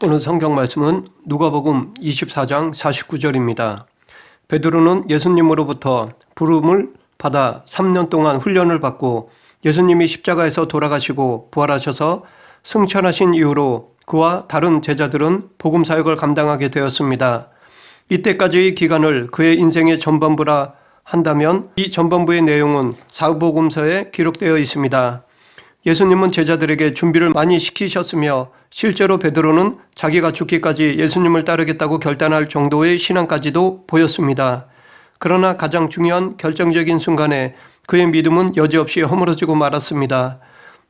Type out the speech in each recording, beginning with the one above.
오늘 성경 말씀은 누가복음 24장 49절입니다. 베드로는 예수님으로부터 부름을 받아 3년 동안 훈련을 받고 예수님이 십자가에서 돌아가시고 부활하셔서 승천하신 이후로 그와 다른 제자들은 복음 사역을 감당하게 되었습니다. 이때까지의 기간을 그의 인생의 전반부라 한다면 이 전반부의 내용은 사복음서에 기록되어 있습니다. 예수님은 제자들에게 준비를 많이 시키셨으며 실제로 베드로는 자기가 죽기까지 예수님을 따르겠다고 결단할 정도의 신앙까지도 보였습니다. 그러나 가장 중요한 결정적인 순간에 그의 믿음은 여지없이 허물어지고 말았습니다.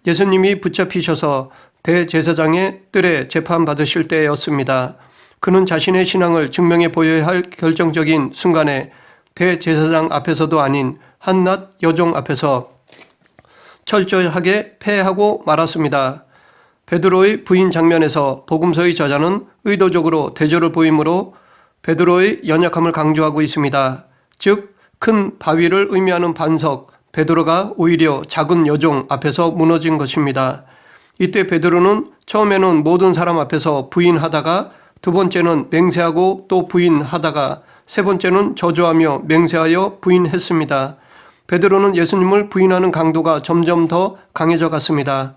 예수님이 붙잡히셔서 대제사장의 뜰에 재판받으실 때였습니다. 그는 자신의 신앙을 증명해 보여야 할 결정적인 순간에 대제사장 앞에서도 아닌 한낱 여종 앞에서 철저하게 패하고 말았습니다. 베드로의 부인 장면에서 복음서의 저자는 의도적으로 대조를 보이므로 베드로의 연약함을 강조하고 있습니다. 즉, 큰 바위를 의미하는 반석, 베드로가 오히려 작은 여종 앞에서 무너진 것입니다. 이때 베드로는 처음에는 모든 사람 앞에서 부인하다가 두 번째는 맹세하고 또 부인하다가 세 번째는 저주하며 맹세하여 부인했습니다. 베드로는 예수님을 부인하는 강도가 점점 더 강해져 갔습니다.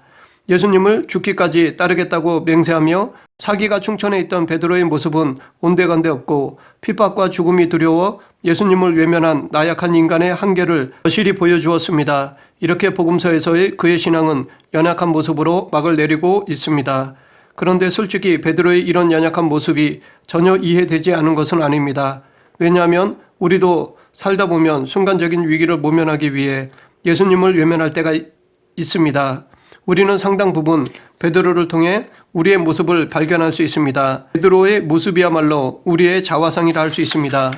예수님을 죽기까지 따르겠다고 맹세하며 사기가 충천해 있던 베드로의 모습은 온데간데 없고 핍박과 죽음이 두려워 예수님을 외면한 나약한 인간의 한계를 여실히 보여주었습니다. 이렇게 복음서에서의 그의 신앙은 연약한 모습으로 막을 내리고 있습니다. 그런데 솔직히 베드로의 이런 연약한 모습이 전혀 이해되지 않은 것은 아닙니다. 왜냐하면 우리도 살다 보면 순간적인 위기를 모면하기 위해 예수님을 외면할 때가 있습니다. 우리는 상당 부분 베드로를 통해 우리의 모습을 발견할 수 있습니다. 베드로의 모습이야말로 우리의 자화상이라 할 수 있습니다.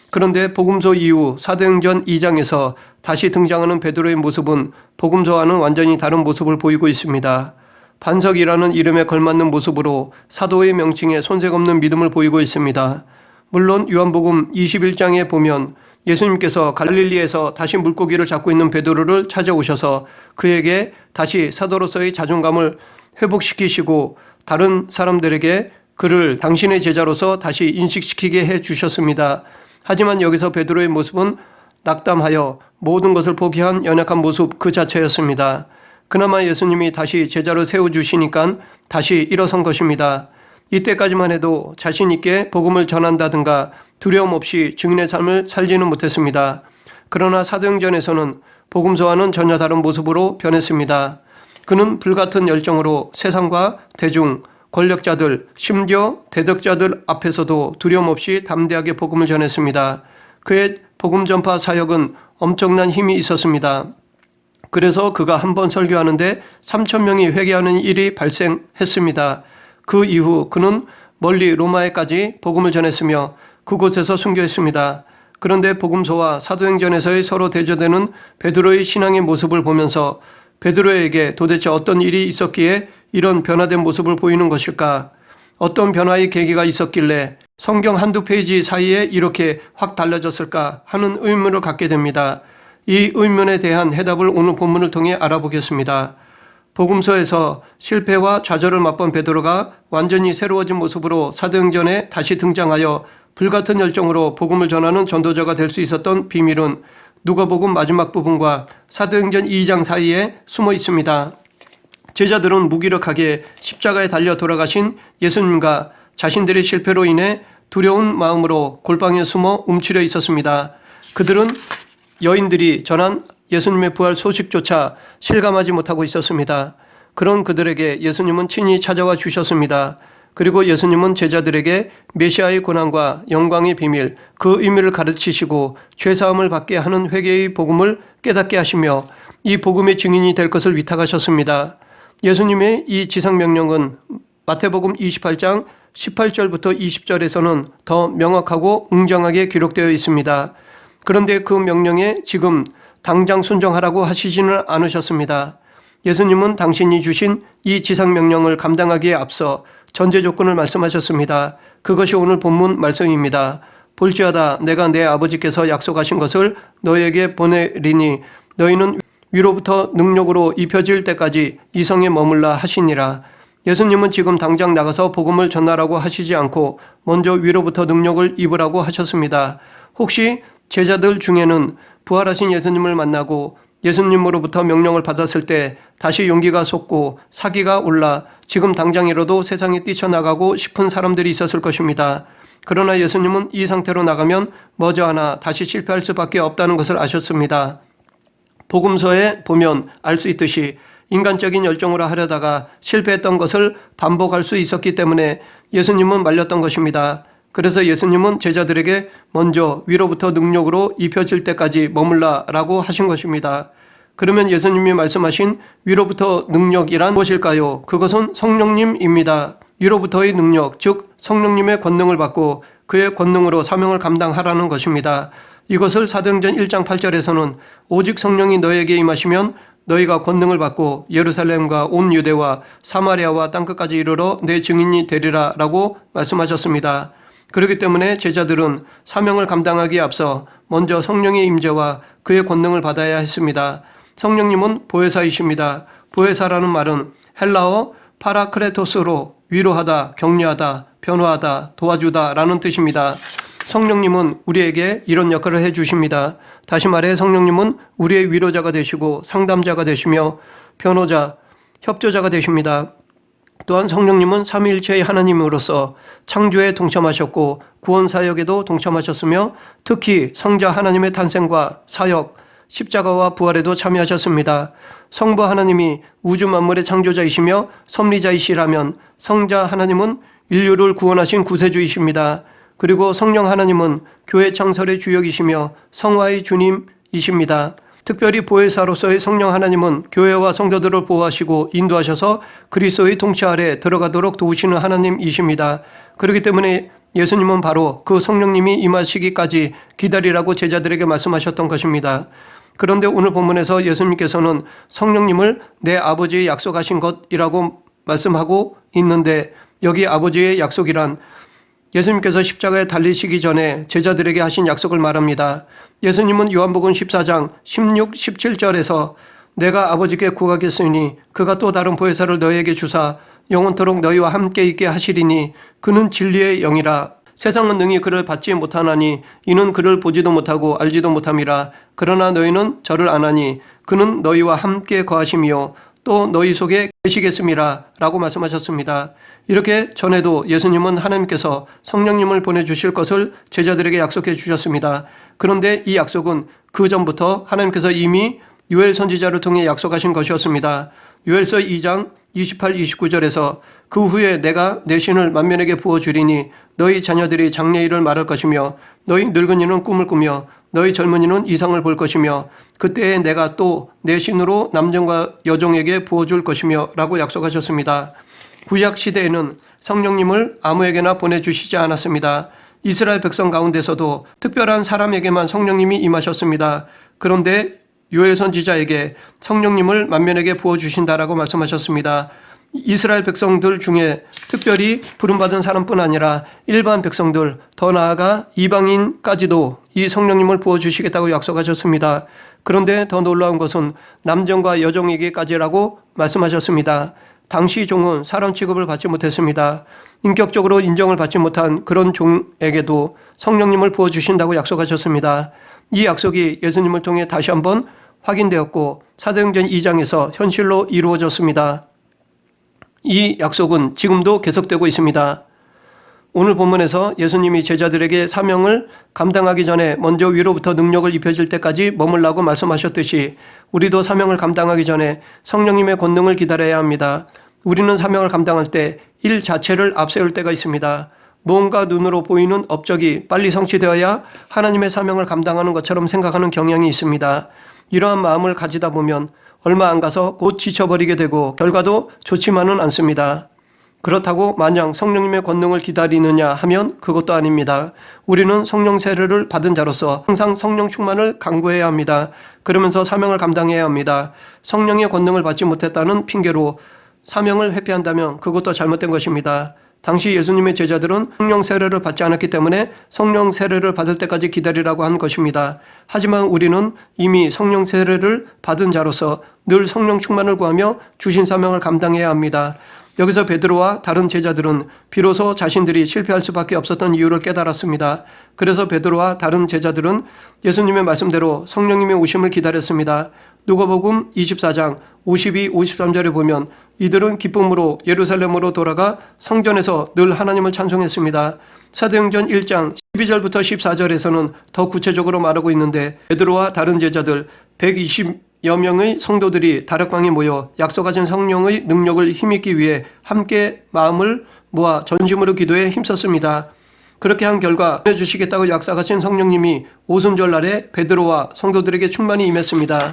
그런데 복음서 이후 사도행전 2장에서 다시 등장하는 베드로의 모습은 복음서와는 완전히 다른 모습을 보이고 있습니다. 반석이라는 이름에 걸맞는 모습으로 사도의 명칭에 손색 없는 믿음을 보이고 있습니다. 물론 요한복음 21장에 보면 예수님께서 갈릴리에서 다시 물고기를 잡고 있는 베드로를 찾아오셔서 그에게 다시 사도로서의 자존감을 회복시키시고 다른 사람들에게 그를 당신의 제자로서 다시 인식시키게 해 주셨습니다. 하지만 여기서 베드로의 모습은 낙담하여 모든 것을 포기한 연약한 모습 그 자체였습니다. 그나마 예수님이 다시 제자로 세워주시니까 다시 일어선 것입니다. 이때까지만 해도 자신 있게 복음을 전한다든가 두려움 없이 증인의 삶을 살지는 못했습니다. 그러나 사도행전에서는 복음서와는 전혀 다른 모습으로 변했습니다. 그는 불같은 열정으로 세상과 대중, 권력자들, 심지어 대덕자들 앞에서도 두려움 없이 담대하게 복음을 전했습니다. 그의 복음 전파 사역은 엄청난 힘이 있었습니다. 그래서 그가 한 번 설교하는데 3,000명이 회개하는 일이 발생했습니다. 그 이후 그는 멀리 로마에까지 복음을 전했으며 그곳에서 순교했습니다. 그런데 복음서와 사도행전에서의 서로 대조되는 베드로의 신앙의 모습을 보면서 베드로에게 도대체 어떤 일이 있었기에 이런 변화된 모습을 보이는 것일까? 어떤 변화의 계기가 있었길래 성경 한두 페이지 사이에 이렇게 확 달라졌을까 하는 의문을 갖게 됩니다. 이 의문에 대한 해답을 오늘 본문을 통해 알아보겠습니다. 복음서에서 실패와 좌절을 맛본 베드로가 완전히 새로워진 모습으로 사도행전에 다시 등장하여 불같은 열정으로 복음을 전하는 전도자가 될 수 있었던 비밀은 누가복음 마지막 부분과 사도행전 2장 사이에 숨어 있습니다. 제자들은 무기력하게 십자가에 달려 돌아가신 예수님과 자신들의 실패로 인해 두려운 마음으로 골방에 숨어 움츠려 있었습니다. 그들은 여인들이 전한 예수님의 부활 소식조차 실감하지 못하고 있었습니다. 그런 그들에게 예수님은 친히 찾아와 주셨습니다. 그리고 예수님은 제자들에게 메시아의 고난과 영광의 비밀, 그 의미를 가르치시고 죄사함을 받게 하는 회개의 복음을 깨닫게 하시며 이 복음의 증인이 될 것을 위탁하셨습니다. 예수님의 이 지상명령은 마태복음 28장 18절부터 20절에서는 더 명확하고 웅장하게 기록되어 있습니다. 그런데 그 명령에 지금 당장 순종하라고 하시지는 않으셨습니다. 예수님은 당신이 주신 이 지상명령을 감당하기에 앞서 전제 조건을 말씀하셨습니다. 그것이 오늘 본문 말씀입니다. 볼지어다 내가 내 아버지께서 약속하신 것을 너에게 보내리니 너희는 위로부터 능력으로 입혀질 때까지 이 성에 머물라 하시니라. 예수님은 지금 당장 나가서 복음을 전하라고 하시지 않고 먼저 위로부터 능력을 입으라고 하셨습니다. 혹시 제자들 중에는 부활하신 예수님을 만나고 예수님으로부터 명령을 받았을 때 다시 용기가 솟고 사기가 올라 지금 당장이라도 세상에 뛰쳐나가고 싶은 사람들이 있었을 것입니다. 그러나 예수님은 이 상태로 나가면 머지않아 다시 실패할 수밖에 없다는 것을 아셨습니다. 복음서에 보면 알 수 있듯이 인간적인 열정으로 하려다가 실패했던 것을 반복할 수 있었기 때문에 예수님은 말렸던 것입니다. 그래서 예수님은 제자들에게 먼저 위로부터 능력으로 입혀질 때까지 머물라라고 하신 것입니다. 그러면 예수님이 말씀하신 위로부터 능력이란 무엇일까요? 그것은 성령님입니다. 위로부터의 능력, 즉 성령님의 권능을 받고 그의 권능으로 사명을 감당하라는 것입니다. 이것을 사도행전 1장 8절에서는 오직 성령이 너에게 임하시면 너희가 권능을 받고 예루살렘과 온 유대와 사마리아와 땅끝까지 이르러 내 증인이 되리라 라고 말씀하셨습니다. 그렇기 때문에 제자들은 사명을 감당하기에 앞서 먼저 성령의 임재와 그의 권능을 받아야 했습니다. 성령님은 보혜사이십니다. 보혜사라는 말은 헬라어 파라크레토스로 위로하다, 격려하다, 변호하다, 도와주다 라는 뜻입니다. 성령님은 우리에게 이런 역할을 해주십니다. 다시 말해 성령님은 우리의 위로자가 되시고 상담자가 되시며 변호자, 협조자가 되십니다. 또한 성령님은 삼위일체의 하나님으로서 창조에 동참하셨고 구원 사역에도 동참하셨으며 특히 성자 하나님의 탄생과 사역, 십자가와 부활에도 참여하셨습니다. 성부 하나님이 우주 만물의 창조자이시며 섭리자이시라면 성자 하나님은 인류를 구원하신 구세주이십니다. 그리고 성령 하나님은 교회 창설의 주역이시며 성화의 주님이십니다. 특별히 보혜사로서의 성령 하나님은 교회와 성도들을 보호하시고 인도하셔서 그리스도의 통치 아래 들어가도록 도우시는 하나님이십니다. 그렇기 때문에 예수님은 바로 그 성령님이 임하시기까지 기다리라고 제자들에게 말씀하셨던 것입니다. 그런데 오늘 본문에서 예수님께서는 성령님을 내 아버지의 약속하신 것이라고 말씀하고 있는데 여기 아버지의 약속이란 예수님께서 십자가에 달리시기 전에 제자들에게 하신 약속을 말합니다. 예수님은 요한복음 14장 16, 17절에서 내가 아버지께 구하겠으니 그가 또 다른 보혜사를 너희에게 주사 영원토록 너희와 함께 있게 하시리니 그는 진리의 영이라. 세상은 능히 그를 받지 못하나니 이는 그를 보지도 못하고 알지도 못함이라. 그러나 너희는 저를 아나니 그는 너희와 함께 거하시며 또 너희 속에 계시겠음이라 라고 말씀하셨습니다. 이렇게 전에도 예수님은 하나님께서 성령님을 보내주실 것을 제자들에게 약속해 주셨습니다. 그런데 이 약속은 그 전부터 하나님께서 이미 요엘 선지자를 통해 약속하신 것이었습니다. 요엘서 2장 28, 29절에서 그 후에 내가 내 신을 만민에게 부어주리니 너희 자녀들이 장래일을 말할 것이며 너희 늙은이는 꿈을 꾸며 너희 젊은이는 이상을 볼 것이며 그때에 내가 또 내 신으로 남종과 여종에게 부어줄 것이며 라고 약속하셨습니다. 구약 시대에는 성령님을 아무에게나 보내주시지 않았습니다. 이스라엘 백성 가운데서도 특별한 사람에게만 성령님이 임하셨습니다. 그런데 요엘 선지자에게 성령님을 만민에게 부어주신다라고 말씀하셨습니다. 이스라엘 백성들 중에 특별히 부름받은 사람뿐 아니라 일반 백성들, 더 나아가 이방인까지도 이 성령님을 부어주시겠다고 약속하셨습니다. 그런데 더 놀라운 것은 남종과 여종에게까지라고 말씀하셨습니다. 당시 종은 사람 취급을 받지 못했습니다. 인격적으로 인정을 받지 못한 그런 종에게도 성령님을 부어주신다고 약속하셨습니다. 이 약속이 예수님을 통해 다시 한번 확인되었고 사도행전 2장에서 현실로 이루어졌습니다. 이 약속은 지금도 계속되고 있습니다. 오늘 본문에서 예수님이 제자들에게 사명을 감당하기 전에 먼저 위로부터 능력을 입혀질 때까지 머물라고 말씀하셨듯이 우리도 사명을 감당하기 전에 성령님의 권능을 기다려야 합니다. 우리는 사명을 감당할 때 일 자체를 앞세울 때가 있습니다. 무언가 눈으로 보이는 업적이 빨리 성취되어야 하나님의 사명을 감당하는 것처럼 생각하는 경향이 있습니다. 이러한 마음을 가지다 보면 얼마 안 가서 곧 지쳐버리게 되고 결과도 좋지만은 않습니다. 그렇다고 마냥 성령님의 권능을 기다리느냐 하면 그것도 아닙니다. 우리는 성령 세례를 받은 자로서 항상 성령 충만을 강구해야 합니다. 그러면서 사명을 감당해야 합니다. 성령의 권능을 받지 못했다는 핑계로 사명을 회피한다면 그것도 잘못된 것입니다. 당시 예수님의 제자들은 성령 세례를 받지 않았기 때문에 성령 세례를 받을 때까지 기다리라고 한 것입니다. 하지만 우리는 이미 성령 세례를 받은 자로서 늘 성령 충만을 구하며 주신 사명을 감당해야 합니다. 여기서 베드로와 다른 제자들은 비로소 자신들이 실패할 수밖에 없었던 이유를 깨달았습니다. 그래서 베드로와 다른 제자들은 예수님의 말씀대로 성령님의 오심을 기다렸습니다. 누가복음 24장 52, 53절에 보면 이들은 기쁨으로 예루살렘으로 돌아가 성전에서 늘 하나님을 찬송했습니다. 사도행전 1장 12절부터 14절에서는 더 구체적으로 말하고 있는데 베드로와 다른 제자들 120여 명의 성도들이 다락방에 모여 약속하신 성령의 능력을 힘입기 위해 함께 마음을 모아 전심으로 기도에 힘썼습니다. 그렇게 한 결과 보내주시겠다고 약속하신 성령님이 오순절 날에 베드로와 성도들에게 충만히 임했습니다.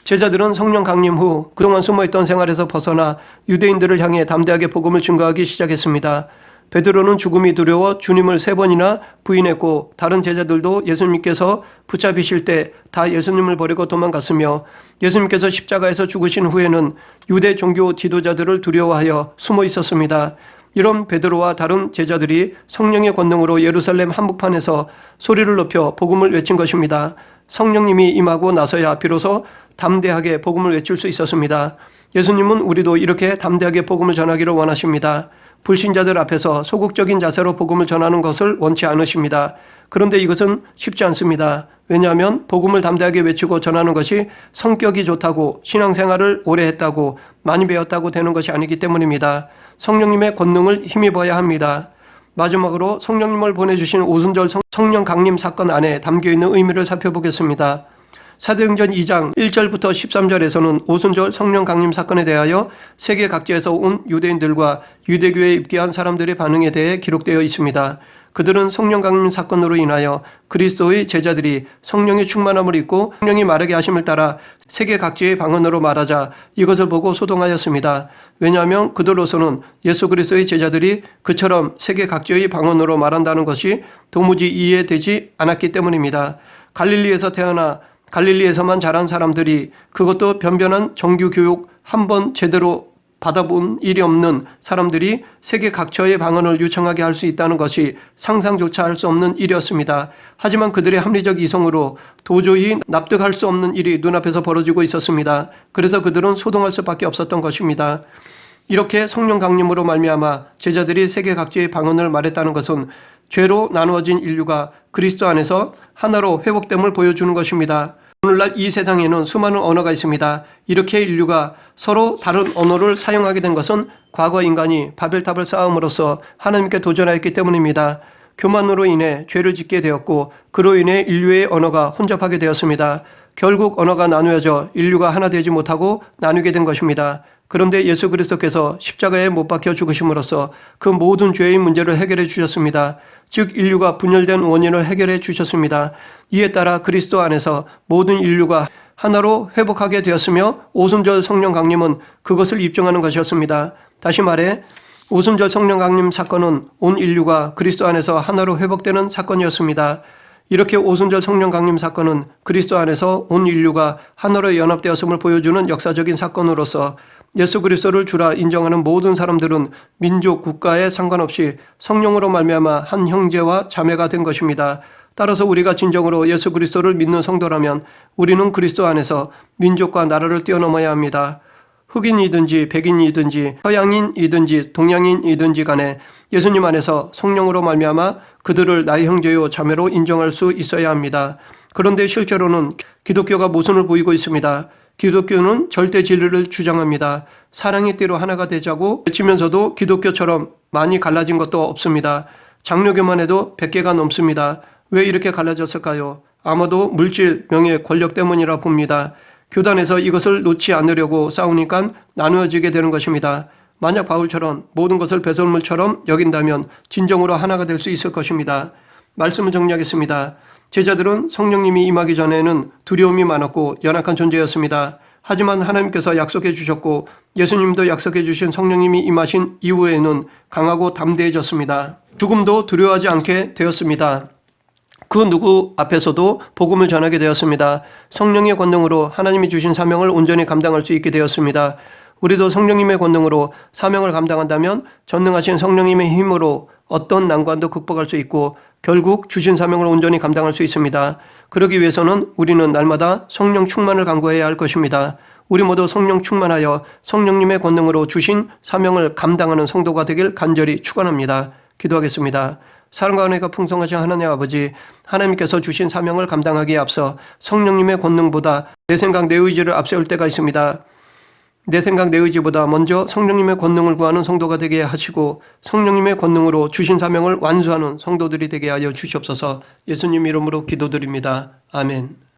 제자들은 성령 강림 후 그동안 숨어있던 생활에서 벗어나 유대인들을 향해 담대하게 복음을 증거하기 시작했습니다. 베드로는 죽음이 두려워 주님을 3번이나 부인했고 다른 제자들도 예수님께서 붙잡히실 때 다 예수님을 버리고 도망갔으며 예수님께서 십자가에서 죽으신 후에는 유대 종교 지도자들을 두려워하여 숨어 있었습니다. 이런 베드로와 다른 제자들이 성령의 권능으로 예루살렘 한복판에서 소리를 높여 복음을 외친 것입니다. 성령님이 임하고 나서야 비로소 담대하게 복음을 외칠 수 있었습니다. 예수님은 우리도 이렇게 담대하게 복음을 전하기를 원하십니다. 불신자들 앞에서 소극적인 자세로 복음을 전하는 것을 원치 않으십니다. 그런데 이것은 쉽지 않습니다. 왜냐하면 복음을 담대하게 외치고 전하는 것이 성격이 좋다고 신앙생활을 오래 했다고 많이 배웠다고 되는 것이 아니기 때문입니다. 성령님의 권능을 힘입어야 합니다. 마지막으로 성령님을 보내주신 오순절 성령 강림 사건 안에 담겨있는 의미를 살펴보겠습니다. 사도행전 2장 1절부터 13절에서는 오순절 성령 강림 사건에 대하여 세계 각지에서 온 유대인들과 유대교에 입교한 사람들의 반응에 대해 기록되어 있습니다. 그들은 성령 강림 사건으로 인하여 그리스도의 제자들이 성령의 충만함을 입고 성령이 말하게 하심을 따라 세계 각지의 방언으로 말하자 이것을 보고 소동하였습니다. 왜냐하면 그들로서는 예수 그리스도의 제자들이 그처럼 세계 각지의 방언으로 말한다는 것이 도무지 이해되지 않았기 때문입니다. 갈릴리에서 태어나 갈릴리에서만 자란 사람들이 그것도 변변한 정규 교육 한 번 제대로 받아본 일이 없는 사람들이 세계 각처의 방언을 유창하게 할 수 있다는 것이 상상조차 할 수 없는 일이었습니다. 하지만 그들의 합리적 이성으로 도저히 납득할 수 없는 일이 눈앞에서 벌어지고 있었습니다. 그래서 그들은 소동할 수밖에 없었던 것입니다. 이렇게 성령 강림으로 말미암아 제자들이 세계 각지의 방언을 말했다는 것은 죄로 나누어진 인류가 그리스도 안에서 하나로 회복됨을 보여주는 것입니다. 오늘날 이 세상에는 수많은 언어가 있습니다. 이렇게 인류가 서로 다른 언어를 사용하게 된 것은 과거 인간이 바벨탑을 쌓음으로써 하나님께 도전하였기 때문입니다. 교만으로 인해 죄를 짓게 되었고 그로 인해 인류의 언어가 혼잡하게 되었습니다. 결국 언어가 나누어져 인류가 하나 되지 못하고 나누게 된 것입니다. 그런데 예수 그리스도께서 십자가에 못 박혀 죽으심으로써 그 모든 죄의 문제를 해결해 주셨습니다. 즉 인류가 분열된 원인을 해결해 주셨습니다. 이에 따라 그리스도 안에서 모든 인류가 하나로 회복하게 되었으며 오순절 성령 강림은 그것을 입증하는 것이었습니다. 다시 말해 오순절 성령 강림 사건은 온 인류가 그리스도 안에서 하나로 회복되는 사건이었습니다. 이렇게 오순절 성령 강림 사건은 그리스도 안에서 온 인류가 하나로 연합되었음을 보여주는 역사적인 사건으로서 예수 그리스도를 주라 인정하는 모든 사람들은 민족, 국가에 상관없이 성령으로 말미암아 한 형제와 자매가 된 것입니다. 따라서 우리가 진정으로 예수 그리스도를 믿는 성도라면 우리는 그리스도 안에서 민족과 나라를 뛰어넘어야 합니다. 흑인이든지 백인이든지 서양인이든지 동양인이든지 간에 예수님 안에서 성령으로 말미암아 그들을 나의 형제요 자매로 인정할 수 있어야 합니다. 그런데 실제로는 기독교가 모순을 보이고 있습니다. 기독교는 절대 진리를 주장합니다. 사랑의 띠로 하나가 되자고 외치면서도 기독교처럼 많이 갈라진 것도 없습니다. 장로교만 해도 100개가 넘습니다. 왜 이렇게 갈라졌을까요? 아마도 물질, 명예, 권력 때문이라 봅니다. 교단에서 이것을 놓지 않으려고 싸우니까 나누어지게 되는 것입니다. 만약 바울처럼 모든 것을 배설물처럼 여긴다면 진정으로 하나가 될 수 있을 것입니다. 말씀을 정리하겠습니다. 제자들은 성령님이 임하기 전에는 두려움이 많았고 연약한 존재였습니다. 하지만 하나님께서 약속해 주셨고 예수님도 약속해 주신 성령님이 임하신 이후에는 강하고 담대해졌습니다. 죽음도 두려워하지 않게 되었습니다. 그 누구 앞에서도 복음을 전하게 되었습니다. 성령의 권능으로 하나님이 주신 사명을 온전히 감당할 수 있게 되었습니다. 우리도 성령님의 권능으로 사명을 감당한다면 전능하신 성령님의 힘으로 어떤 난관도 극복할 수 있고 결국 주신 사명을 온전히 감당할 수 있습니다. 그러기 위해서는 우리는 날마다 성령 충만을 간구해야 할 것입니다. 우리 모두 성령 충만하여 성령님의 권능으로 주신 사명을 감당하는 성도가 되길 간절히 축원합니다. 기도하겠습니다. 사랑과 은혜가 풍성하신 하나님 아버지, 하나님께서 주신 사명을 감당하기에 앞서 성령님의 권능보다 내 생각 내 의지를 앞세울 때가 있습니다. 내 생각 내 의지보다 먼저 성령님의 권능을 구하는 성도가 되게 하시고 성령님의 권능으로 주신 사명을 완수하는 성도들이 되게 하여 주시옵소서. 예수님 이름으로 기도드립니다. 아멘.